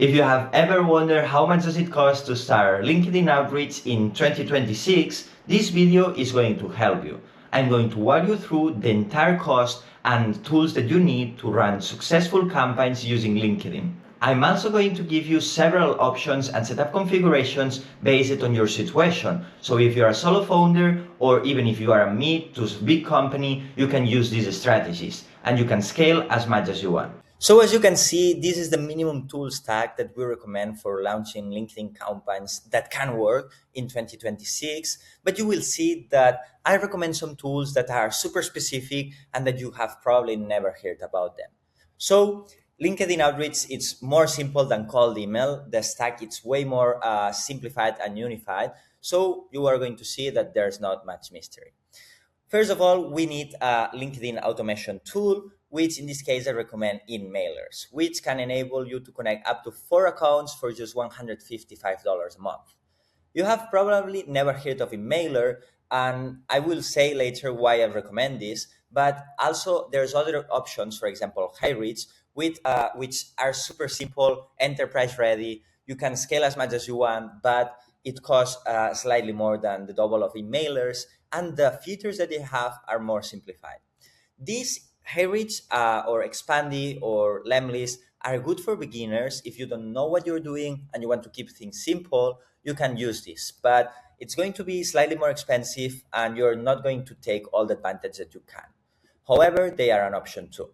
If you have ever wondered how much does it cost to start LinkedIn outreach in 2026, this video is going to help you. I'm going to walk you through the entire cost and tools that you need to run successful campaigns using LinkedIn. I'm also going to give you several options and setup configurations based on your situation. So if you're a solo founder or even if you are a mid to big company, you can use these strategies and you can scale as much as you want. So as you can see, this is the minimum tool stack that we recommend for launching LinkedIn campaigns that can work in 2026. But you will see that I recommend some tools that are super specific and that you have probably never heard about them. So LinkedIn Outreach, it's more simple than cold email. The stack, it's way more simplified and unified. So you are going to see that there's not much mystery. First of all, we need a LinkedIn automation tool, which in this case I recommend InMailers, which can enable you to connect up to 4 accounts for just $155 a month. You have probably never heard of InMailer, and I will say later why I recommend this, but also there's other options, for example, HighReach, which are super simple, enterprise ready. You can scale as much as you want, but it costs slightly more than the double of InMailers, and the features that they have are more simplified. These HighReach or Expandy or Lemlist are good for beginners. If you don't know what you're doing and you want to keep things simple, you can use this. But it's going to be slightly more expensive and you're not going to take all the advantage that you can. However, they are an option too.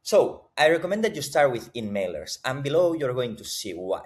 So I recommend that you start with InMailers, and below you're going to see why.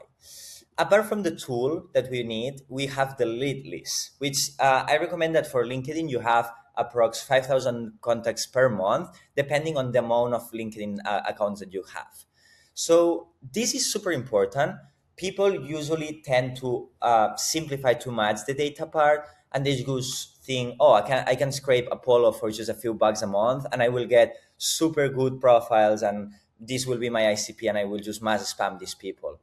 Apart from the tool that we need, we have the lead list, which I recommend that for LinkedIn you have approx 5,000 contacts per month, depending on the amount of LinkedIn accounts that you have. So this is super important. People usually tend to simplify too much the data part, and they just think, oh, I can scrape Apollo for just a few bucks a month, and I will get super good profiles, and this will be my ICP, and I will just mass spam these people.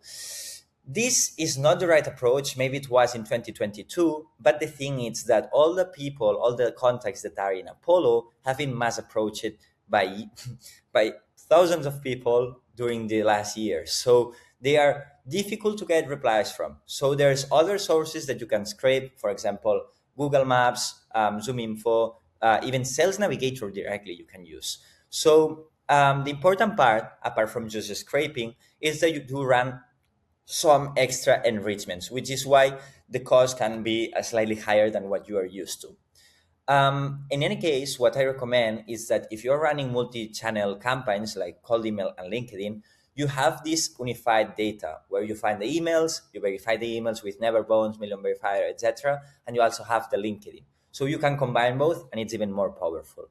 This is not the right approach. Maybe it was in 2022, but the thing is that all the people, all the contacts that are in Apollo have been mass approached by by thousands of people during the last year. So they are difficult to get replies from. So there's other sources that you can scrape, for example, Google Maps, Zoom Info, even Sales Navigator directly you can use. So the important part, apart from just scraping, is that you do run some extra enrichments, which is why the cost can be slightly higher than what you are used to. In any case, what I recommend is that if you're running multi-channel campaigns like cold email and LinkedIn, you have this unified data where you find the emails, you verify the emails with Never Bones, Million Verifier, etc., and you also have the LinkedIn. So you can combine both, and it's even more powerful.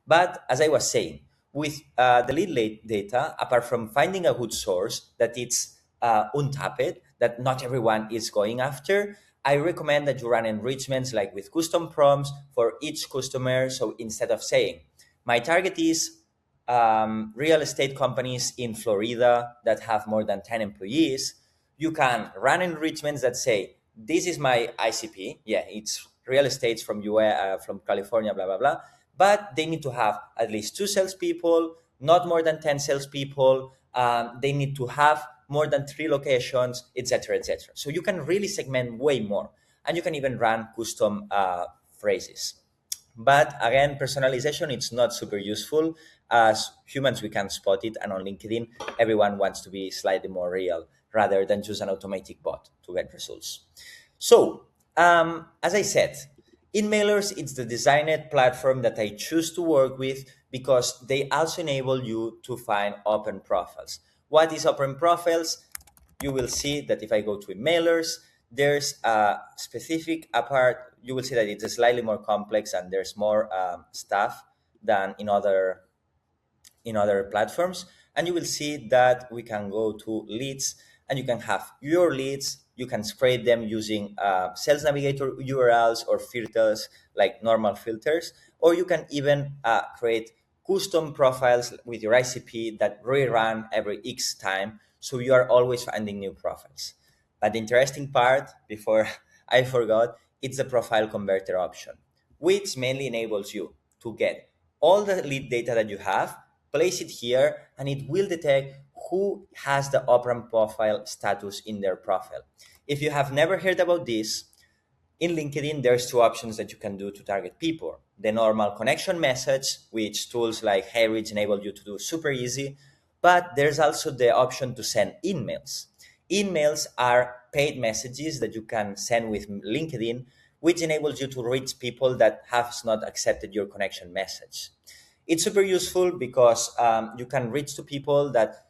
But as I was saying, with the lead data, apart from finding a good source that it's untapped, that not everyone is going after, I recommend that you run enrichments like with custom prompts for each customer. So instead of saying, my target is real estate companies in Florida that have more than 10 employees, you can run enrichments that say, this is my ICP. Yeah, it's real estates from US, from California, blah, blah, blah. But they need to have at least 2 salespeople, not more than 10 salespeople. They need to have more than 3 locations, etc., etc. So you can really segment way more, and you can even run custom phrases. But again, personalization, it's not super useful. As humans, we can spot it, and on LinkedIn, everyone wants to be slightly more real rather than just an automatic bot to get results. So, as I said, InMailers, it's the designed platform that I choose to work with because they also enable you to find open profiles. What is open profiles? You will see that if I go to InMailers, there's a specific part. You will see that it's slightly more complex and there's more stuff than in other platforms. And you will see that we can go to leads, and you can have your leads. You can scrape them using Sales Navigator URLs or filters like normal filters, or you can even create custom profiles with your ICP that rerun every X time, so you are always finding new profiles. But the interesting part, before I forgot, it's the profile converter option, which mainly enables you to get all the lead data that you have, place it here, and it will detect who has the open profile status in their profile. If you have never heard about this, in LinkedIn, there's two options that you can do to target people. The normal connection message, which tools like HeyRich enable you to do super easy, but there's also the option to send emails. Emails are paid messages that you can send with LinkedIn, which enables you to reach people that have not accepted your connection message. It's super useful because you can reach to people that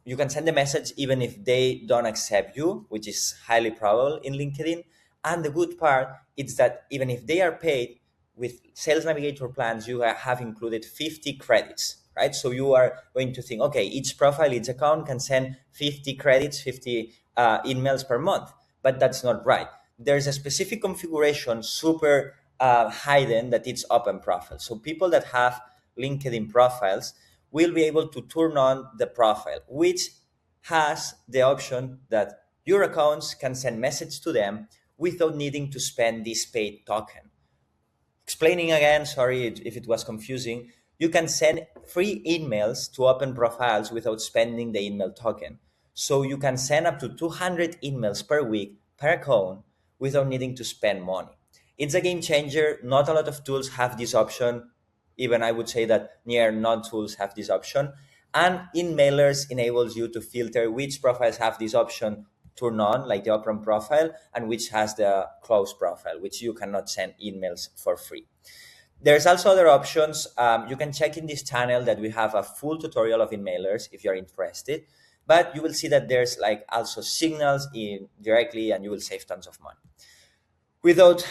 you can send a message even if they don't accept you, which is highly probable in LinkedIn. And the good part is that even if they are paid with Sales Navigator plans, you have included 50 credits, right? So you are going to think, okay, each profile, each account can send 50 credits, 50 emails per month. But that's not right. There's a specific configuration, super hidden, that it's open profile. So people that have LinkedIn profiles will be able to turn on the profile, which has the option that your accounts can send message to them without needing to spend this paid token. Explaining again, sorry if it was confusing, you can send free emails to open profiles without spending the email token. So you can send up to 200 emails per week per account without needing to spend money. It's a game changer. Not a lot of tools have this option. Even I would say that near none tools have this option. And in mailers enables you to filter which profiles have this option turned on, like the open profile, and which has the closed profile, which you cannot send emails for free. There's also other options. You can check in this channel that we have a full tutorial of emailers if you're interested, but you will see that there's like also signals in directly, and you will save tons of money. Without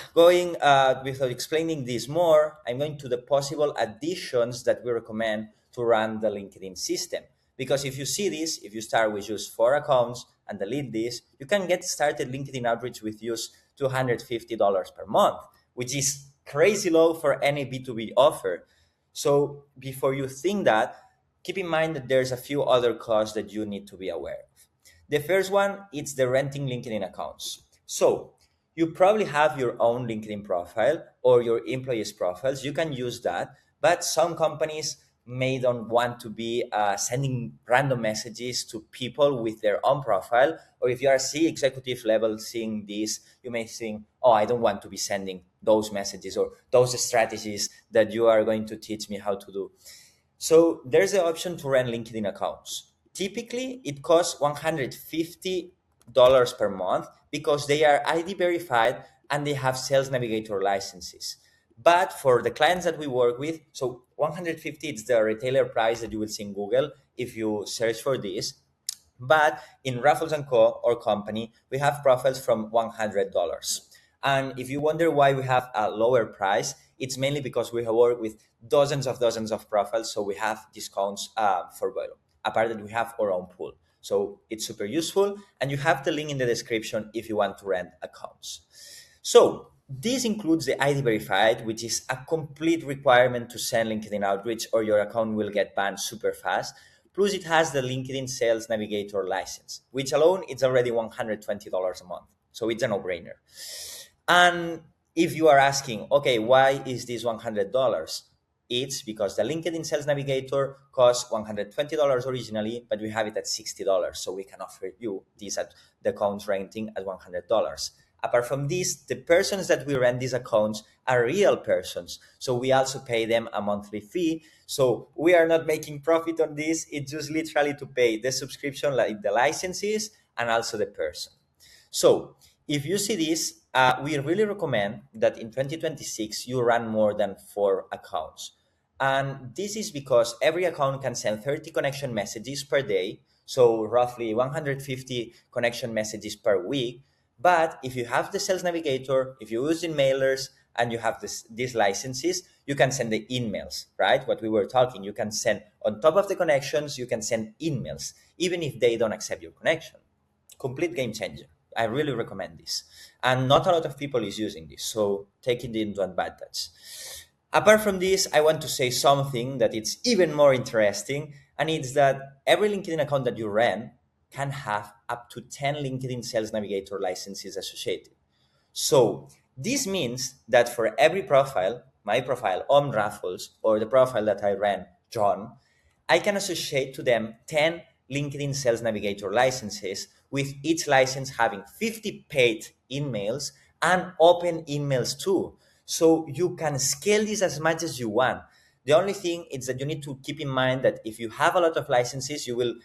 explaining this more, I'm going to the possible additions that we recommend to run the LinkedIn system. Because if you see this, if you start with just 4 accounts and delete this, you can get started LinkedIn outreach with just $250 per month, which is crazy low for any B2B offer. So before you think that, keep in mind that there's a few other costs that you need to be aware of. The first one is the renting LinkedIn accounts. So you probably have your own LinkedIn profile or your employees' profiles. You can use that, but some companies may don't want to be sending random messages to people with their own profile. Or if you are C executive level seeing this, you may think, oh, I don't want to be sending those messages or those strategies that you are going to teach me how to do. So there's the option to rent LinkedIn accounts. Typically, it costs $150 per month because they are ID verified and they have Sales Navigator licenses. But for the clients that we work with, so 150 is the retailer price that you will see in Google if you search for this. But in Rafols & Co., our company, we have profiles from $100. And if you wonder why we have a lower price, it's mainly because we have worked with dozens of profiles, so we have discounts for volume. Apart that we have our own pool. So it's super useful, and you have the link in the description if you want to rent accounts. So this includes the ID verified, which is a complete requirement to send LinkedIn outreach or your account will get banned super fast. Plus it has the LinkedIn Sales Navigator license, which alone it's already $120 a month. So it's a no-brainer. And if you are asking, okay, why is this $100? It's because the LinkedIn Sales Navigator costs $120 originally, but we have it at $60. So we can offer you this at the account renting at $100. Apart from this, the persons that we rent these accounts are real persons. So we also pay them a monthly fee. So we are not making profit on this. It's just literally to pay the subscription, like the licenses, and also the person. So if you see this, we really recommend that in 2026, you run more than 4 accounts. And this is because every account can send 30 connection messages per day. So roughly 150 connection messages per week. But if you have the Sales Navigator, if you use in mailers and you have these licenses, you can send the emails, right? What we were talking, you can send on top of the connections, you can send emails, even if they don't accept your connection. Complete game changer. I really recommend this. And not a lot of people is using this, so take it into advantage. Apart from this, I want to say something that it's even more interesting, and it's that every LinkedIn account that you rent can have up to 10 LinkedIn Sales Navigator licenses associated. So this means that for every profile, my profile, Rafols, or the profile that I ran, John, I can associate to them 10 LinkedIn Sales Navigator licenses, with each license having 50 paid emails and open emails too. So you can scale this as much as you want. The only thing is that you need to keep in mind that if you have a lot of licenses, you will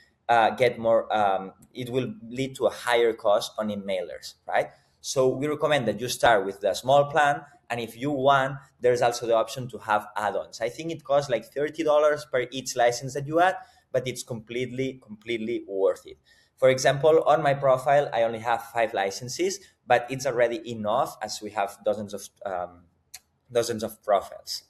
get more, it will lead to a higher cost on emailers, right? So we recommend that you start with the small plan. And if you want, there's also the option to have add-ons. I think it costs like $30 per each license that you add, but it's completely worth it. For example, on my profile, I only have 5 licenses, but it's already enough as we have dozens of profiles.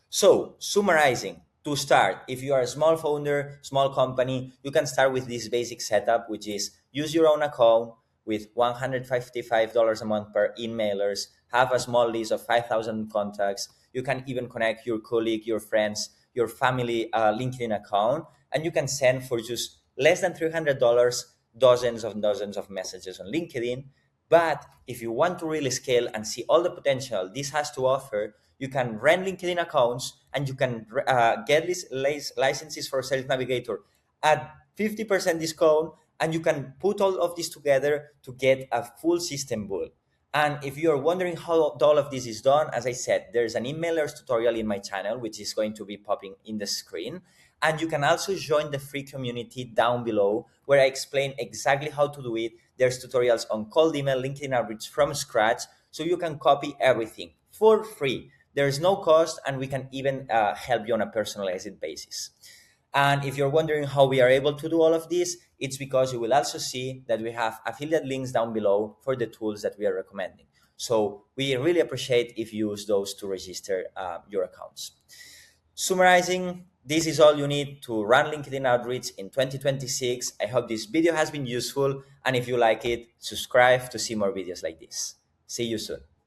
So, summarizing, to start, if you are a small founder, small company, you can start with this basic setup, which is use your own account with $155 a month per emailers, have a small list of 5,000 contacts. You can even connect your colleague, your friends, your family LinkedIn account, and you can send for just less than $300 dozens of messages on LinkedIn. But if you want to really scale and see all the potential this has to offer, you can rent LinkedIn accounts and you can get these licenses for Sales Navigator at 50% discount, and you can put all of this together to get a full system built. And if you're wondering how all of this is done, as I said, there's an emailers tutorial in my channel, which is going to be popping in the screen. And you can also join the free community down below, where I explain exactly how to do it. There's tutorials on cold email, LinkedIn outreach from scratch, so you can copy everything for free. There is no cost, and we can even help you on a personalized basis. And if you're wondering how we are able to do all of this, it's because you will also see that we have affiliate links down below for the tools that we are recommending. So we really appreciate if you use those to register your accounts. Summarizing, this is all you need to run LinkedIn Outreach in 2026. I hope this video has been useful, and if you like it, subscribe to see more videos like this. See you soon.